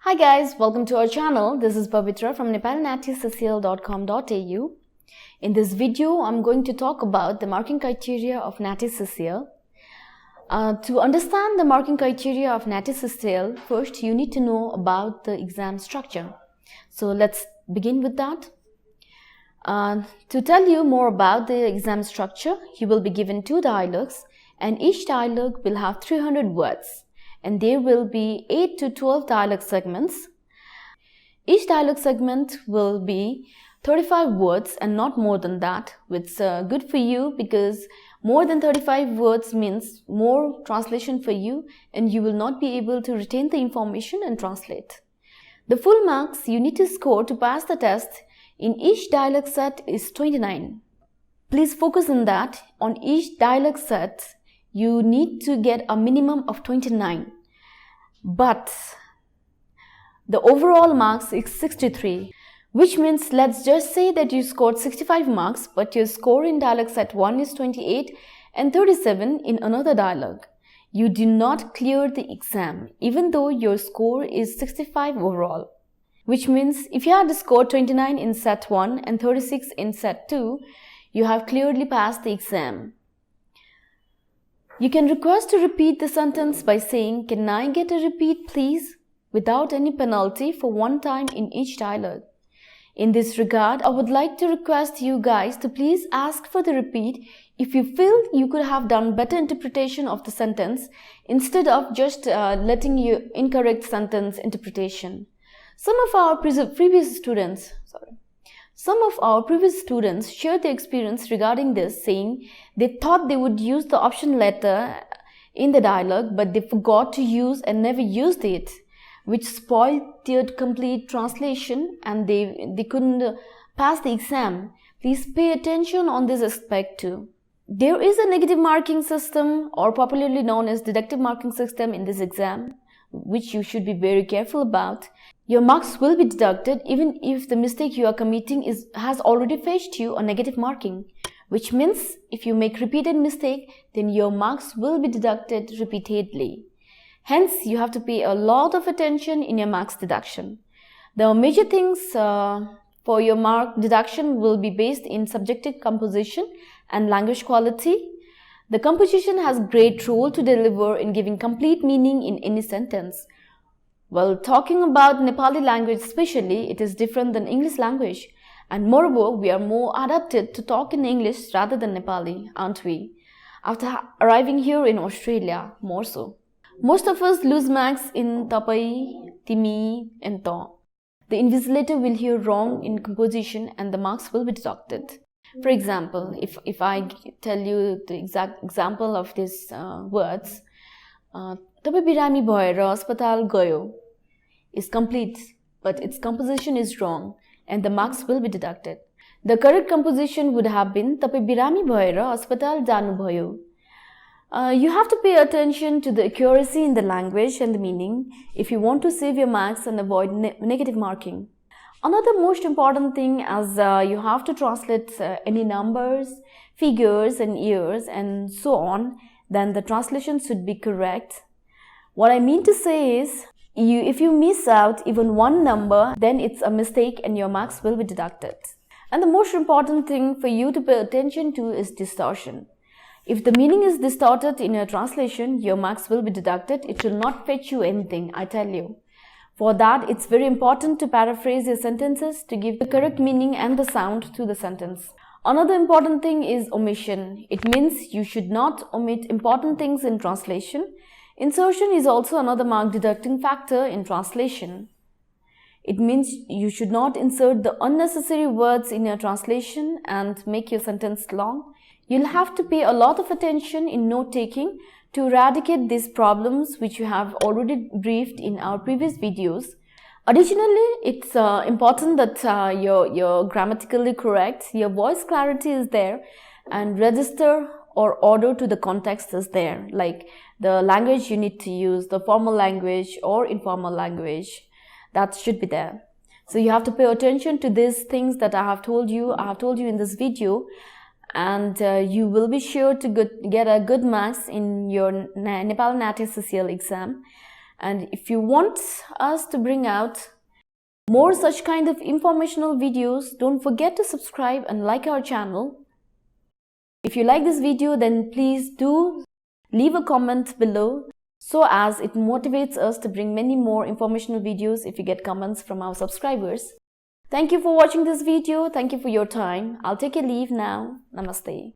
Hi guys, welcome to our channel. This is Pavitra from Nepali NAATI CCL.com.au. In this video, I'm going to talk about the marking criteria of NAATI CCL. To understand the marking criteria of NAATI CCL, first you need to know about the exam structure. So let's begin with that. To tell you more about the exam structure, you will be given 2 dialogues and each dialogue will have 300 words. And there will be 8 to 12 dialogue segments. Each dialogue segment will be 35 words and not more than that, which is good for you because more than 35 words means more translation for you and you will not be able to retain the information and translate. The full marks you need to score to pass the test in each dialogue set is 29. Please focus on that. On each dialogue set, you need to get a minimum of 29. But the overall marks is 63, which means let's just say that you scored 65 marks, but your score in dialogue set 1 is 28 and 37 in another dialogue. You do not clear the exam, even though your score is 65 overall. Which means if you had scored 29 in set 1 and 36 in set 2, you have clearly passed the exam. You can request to repeat the sentence by saying, "Can I get a repeat please?" without any penalty for one time in each dialogue. In this regard, I would like to request you guys to please ask for the repeat if you feel you could have done better interpretation of the sentence instead of just letting you incorrect sentence interpretation. Some of our previous students shared their experience regarding this, saying they thought they would use the option letter in the dialogue, but they forgot to use and never used it, which spoiled their complete translation and they couldn't pass the exam. Please pay attention on this aspect too. There is a negative marking system, or popularly known as deductive marking system, in this exam, which you should be very careful about. Your marks will be deducted even if the mistake you are committing has already fetched you a negative marking, which means if you make repeated mistake, then your marks will be deducted repeatedly. Hence, you have to pay a lot of attention in your marks deduction. The major things for your mark deduction will be based in subjective composition and language quality. The composition has great role to deliver in giving complete meaning in any sentence. Well, talking about Nepali language especially, it is different than English language. And moreover, we are more adapted to talk in English rather than Nepali, aren't we? After arriving here in Australia, more so. Most of us lose marks in tapai, timi, and ta. The invigilator will hear wrong in composition and the marks will be deducted. For example, if I tell you the exact example of these words, tapai birami bhayera अस्पताल गयो is complete, but its composition is wrong and the marks will be deducted. The correct composition would have been tapai birami bhayera अस्पताल जानु भयो. You have to pay attention to the accuracy in the language and the meaning if you want to save your marks and avoid negative marking. Another most important thing is you have to translate any numbers, figures and years and so on, then the translation should be correct. What I mean to say is, if you miss out even one number, then it's a mistake and your marks will be deducted. And the most important thing for you to pay attention to is distortion. If the meaning is distorted in your translation, your marks will be deducted. It will not fetch you anything, I tell you. For that, it's very important to paraphrase your sentences to give the correct meaning and the sound to the sentence. Another important thing is omission. It means you should not omit important things in translation. Insertion is also another mark deducting factor in translation. It means you should not insert the unnecessary words in your translation and make your sentence long. You'll have to pay a lot of attention in note-taking to eradicate these problems which you have already briefed in our previous videos. Additionally, it's important that you're grammatically correct, your voice clarity is there, and register or order to the context is there, like the language you need to use, the formal language or informal language, that should be there. So you have to pay attention to these things that I have told you in this video, and you will be sure to get a good marks in your Nepali NAATI CCL exam. And if you want us to bring out more such kind of informational videos, don't forget to subscribe and like our channel. If you like this video, then please do leave a comment below, so as it motivates us to bring many more informational videos if you get comments from our subscribers. Thank you for watching this video. Thank you for your time. I'll take a leave now. Namaste.